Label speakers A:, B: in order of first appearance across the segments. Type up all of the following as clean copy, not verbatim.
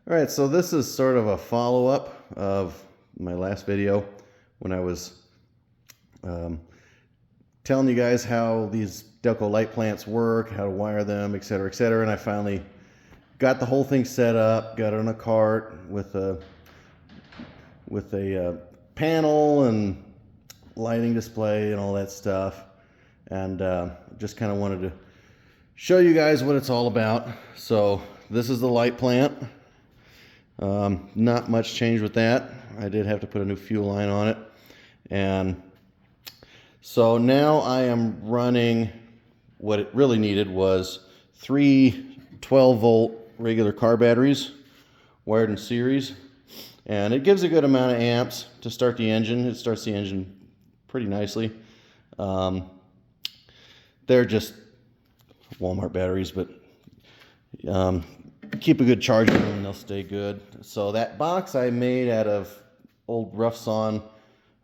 A: All right, so this is sort of a follow-up of my last video when I was telling you guys how these Delco light plants work, how to wire them, etc., etc. And I finally got the whole thing set up, got it on a cart with a panel and lighting display and all that stuff. And just kind of wanted to show you guys what it's all about. So this is the light plant. Not much change with that. I did have to put a new fuel line on it. And so now I am running, what it really needed was 3 12-volt regular car batteries wired in series. And it gives a good amount of amps to start the engine. It starts the engine pretty nicely. They're just Walmart batteries, but keep a good charge on them and they'll stay good. So that box I made out of old rough sawn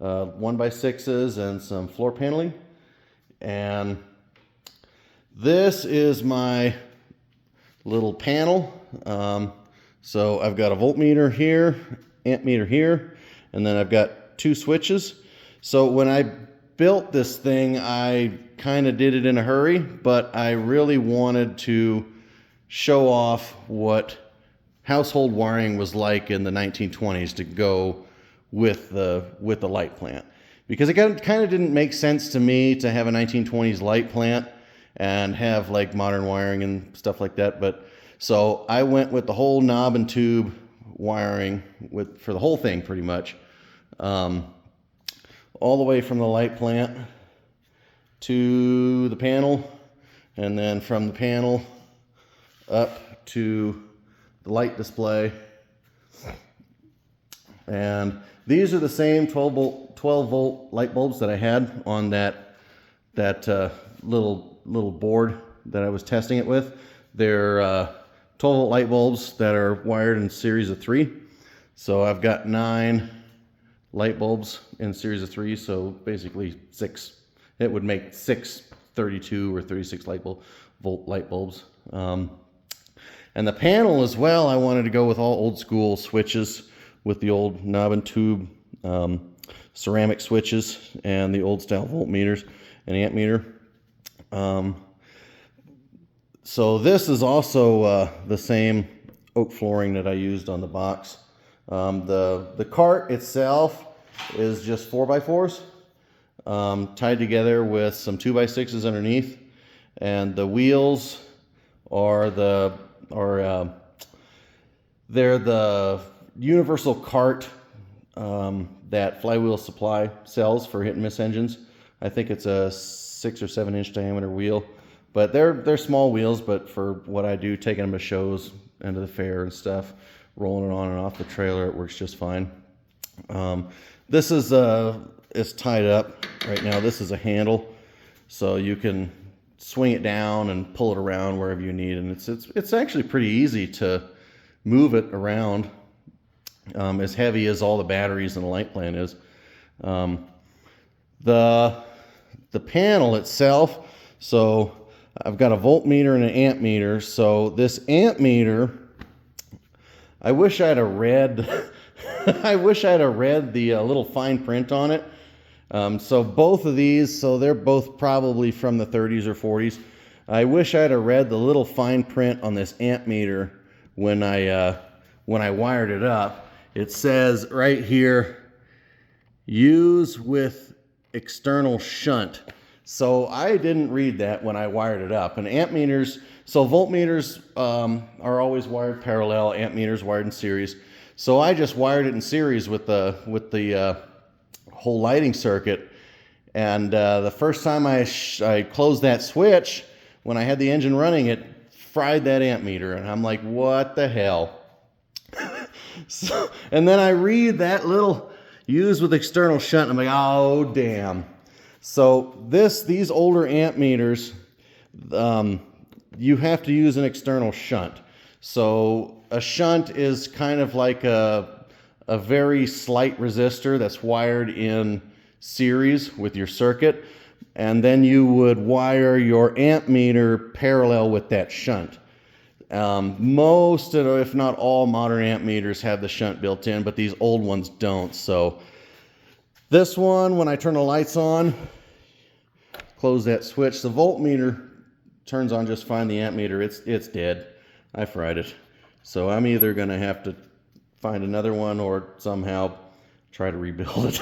A: 1x6s and some floor paneling. And this is my little panel. So I've got a voltmeter here, amp meter here, and then I've got 2 switches. So when I built this thing, I kind of did it in a hurry, but I really wanted to show off what household wiring was like in the 1920s to go with the light plant, because it kind of didn't make sense to me to have a 1920s light plant and have like modern wiring and stuff like that. But so I went with the whole knob and tube wiring for the whole thing pretty much, all the way from the light plant to the panel, and then from the panel up to the light display. And these are the same 12 volt light bulbs that I had on that little board that I was testing it with. They're 12 volt light bulbs that are wired in series of 3. So I've got 9 light bulbs in series of 3, so basically 6. It would make 6 32 or 36 volt light bulbs. And the panel as well, I wanted to go with all old school switches with the old knob and tube ceramic switches and the old style voltmeters and amp meter. So this is also the same oak flooring that I used on the box. The cart itself is just 4x4s tied together with some 2x6s underneath, and the wheels are they're the universal cart that Flywheel Supply sells for hit and miss engines. I think it's a 6 or 7 inch diameter wheel, but they're small wheels, but for what I do, taking them to shows and to the fair and stuff, rolling it on and off the trailer, it works just fine. This is it's tied up right now. This is a handle, so you can swing it down and pull it around wherever you need, and it's actually pretty easy to move it around, as heavy as all the batteries in the light plant is. The panel itself, so I've got a voltmeter and an amp meter. So this amp meter, I wish I'd have read I wish I'd have read the little fine print on it. So both of these, so they're both probably from the 30s or 40s. I wish I'd have read the little fine print on this amp meter when I wired it up. It says right here, use with external shunt. So I didn't read that when I wired it up. And amp meters, so voltmeters are always wired parallel, amp meters wired in series. So I just wired it in series with the whole lighting circuit. And the first time I closed that switch, when I had the engine running, it fried that amp meter. And I'm like, what the hell? And then I read that little use with external shunt, and I'm like, oh, damn. So these older amp meters, you have to use an external shunt. So a shunt is kind of like a very slight resistor that's wired in series with your circuit, and then you would wire your amp meter parallel with that shunt. Most, if not all, modern amp meters have the shunt built in, but these old ones don't. So this one, when I turn the lights on, close that switch, the voltmeter turns on just fine. The amp meter, it's dead. I fried it. So I'm either going to have to find another one or somehow try to rebuild it.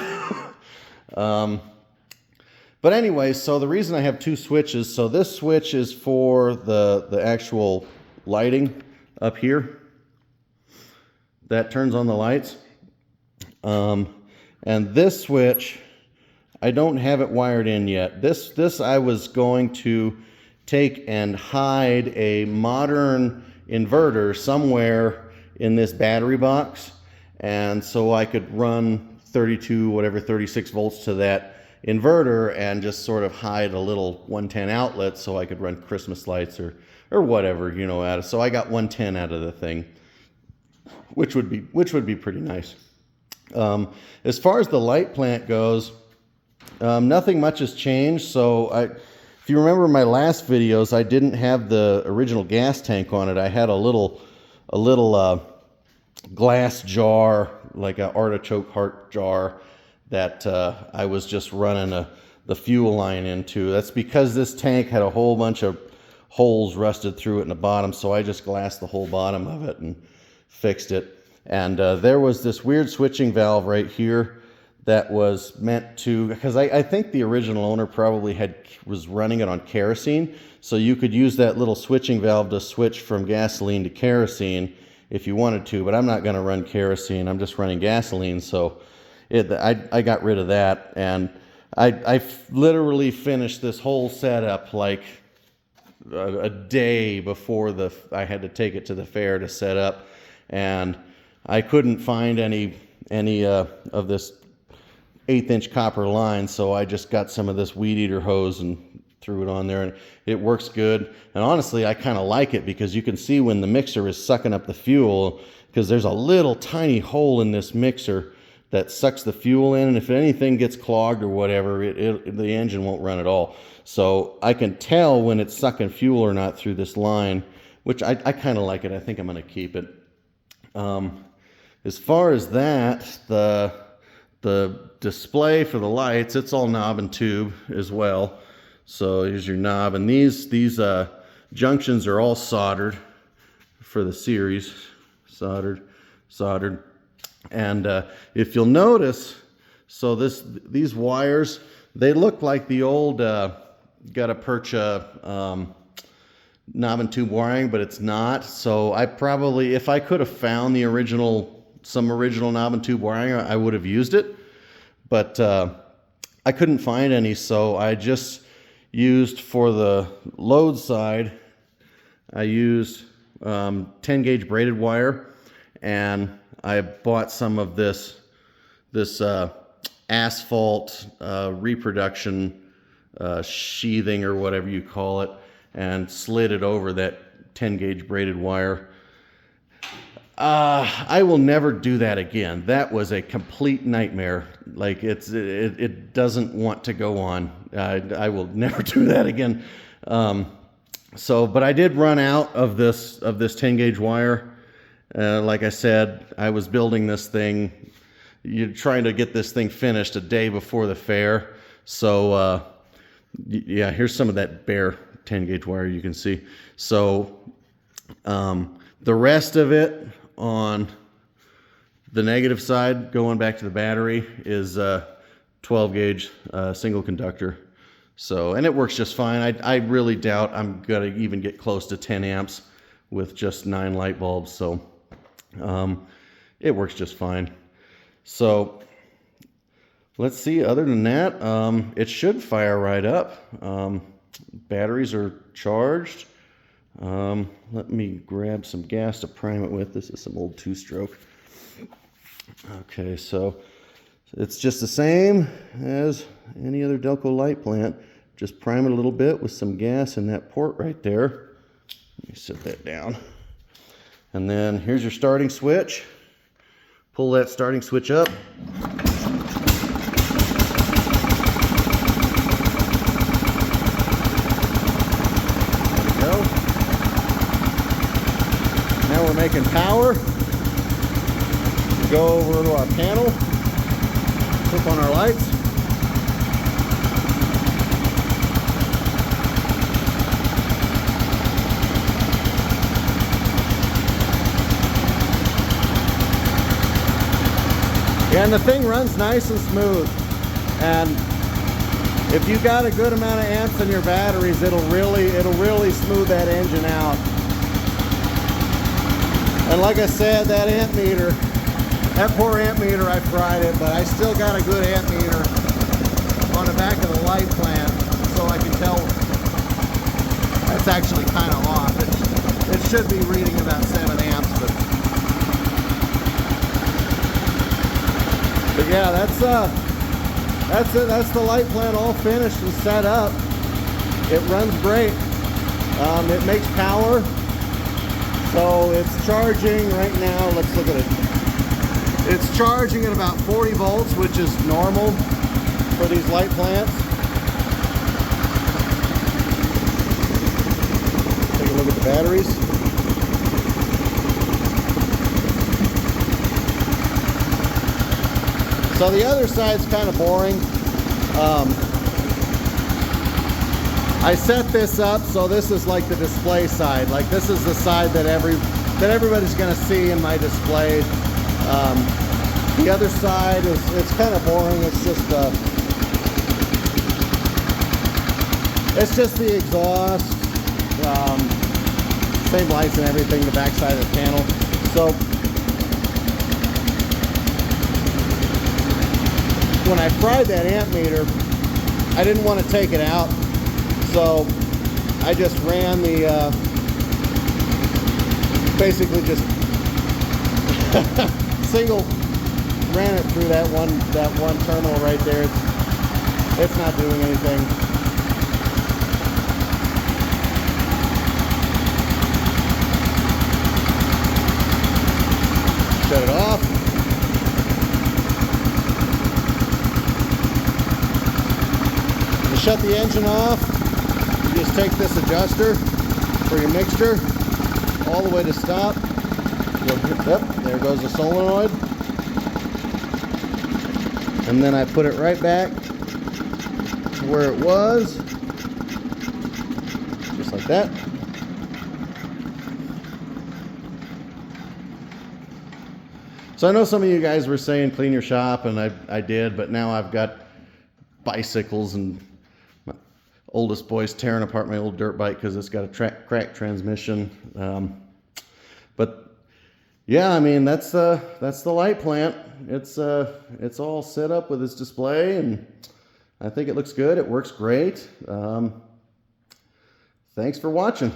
A: But anyway, so the reason I have two switches, so this switch is for the actual lighting up here. That turns on the lights. And this switch, I don't have it wired in yet. This I was going to take and hide a modern inverter somewhere in this battery box, and so I could run 36 volts to that inverter and just sort of hide a little 110 outlet so I could run Christmas lights or whatever, you know, out of. So I got 110 out of the thing, which would be pretty nice. As far as the light plant goes, nothing much has changed. So if you remember my last videos, I didn't have the original gas tank on it. I had a little glass jar, like an artichoke heart jar, that I was just running the fuel line into. That's because this tank had a whole bunch of holes rusted through it in the bottom, so I just glassed the whole bottom of it and fixed it. And there was this weird switching valve right here that was meant to, because I think the original owner probably was running it on kerosene, so you could use that little switching valve to switch from gasoline to kerosene if you wanted to, but I'm not going to run kerosene. I'm just running gasoline, so I got rid of that, and I literally finished this whole setup like a day before I had to take it to the fair to set up, and I couldn't find any of this 1/8-inch copper line, so I just got some of this weed eater hose and threw it on there, and it works good. And honestly, I kind of like it because you can see when the mixer is sucking up the fuel, because there's a little tiny hole in this mixer that sucks the fuel in, and if anything gets clogged or whatever, the engine won't run at all. So I can tell when it's sucking fuel or not through this line, which I kind of like it. I think I'm going to keep it. As far as that, the display for the lights, it's all knob and tube as well. So here's your knob, and these junctions are all soldered for the series, soldered. And if you'll notice, so these wires, they look like the old gutta-percha knob and tube wiring, but it's not. So I probably, if I could have found some original knob and tube wiring, I would have used it, but I couldn't find any, so I just used, for the load side, I used 10 gauge braided wire, and I bought some of this asphalt reproduction sheathing or whatever you call it, and slid it over that 10 gauge braided wire. I will never do that again. That was a complete nightmare. Like it doesn't want to go on. I will never do that again. But I did run out of this 10 gauge wire. Like I said, I was building this thing. You're trying to get this thing finished a day before the fair. So yeah, here's some of that bare 10 gauge wire you can see. So the rest of it on the negative side, going back to the battery, is 12 gauge single conductor. So, and it works just fine. I really doubt I'm gonna even get close to 10 amps with just 9 light bulbs. So it works just fine. So let's see, other than that, it should fire right up. Batteries are charged. Let me grab some gas to prime it with. This is some old 2-stroke. Okay, so it's just the same as any other Delco Light Plant. Just prime it a little bit with some gas in that port right there. Let me set that down. And then here's your starting switch. Pull that starting switch up. There we go. we're making power. Go over to our panel, flip on our lights. Yeah, and the thing runs nice and smooth. And if you got a good amount of amps in your batteries, it'll really smooth that engine out. And like I said, that amp meter, that poor amp meter, I fried it, but I still got a good amp meter on the back of the light plant, so I can tell that's actually kind of off. It should be reading about 7 amps, but yeah, that's it. That's the light plant all finished and set up. It runs great. It makes power. So it's charging right now. Let's look at it. It's charging at about 40 volts, which is normal for these light plants. Take a look at the batteries. So the other side's kind of boring. I set this up so this is like the display side. Like this is the side that everybody's going to see in my display. The other side it's kind of boring. It's just the exhaust, same lights and everything. The back side of the panel. So when I fried that amp meter, I didn't want to take it out, so I just ran the basically just ran it through that one terminal right there. It's not doing anything. Shut it off. To shut the engine off, you just take this adjuster for your mixture all the way to stop. Yep, there goes the solenoid. And then I put it right back to where it was, just like that. So I know some of you guys were saying clean your shop, and I did, but now I've got bicycles, and my oldest boy's tearing apart my old dirt bike because it's got a cracked transmission. But yeah, I mean that's the light plant. It's all set up with its display, and I think it looks good. It works great. Thanks for watching.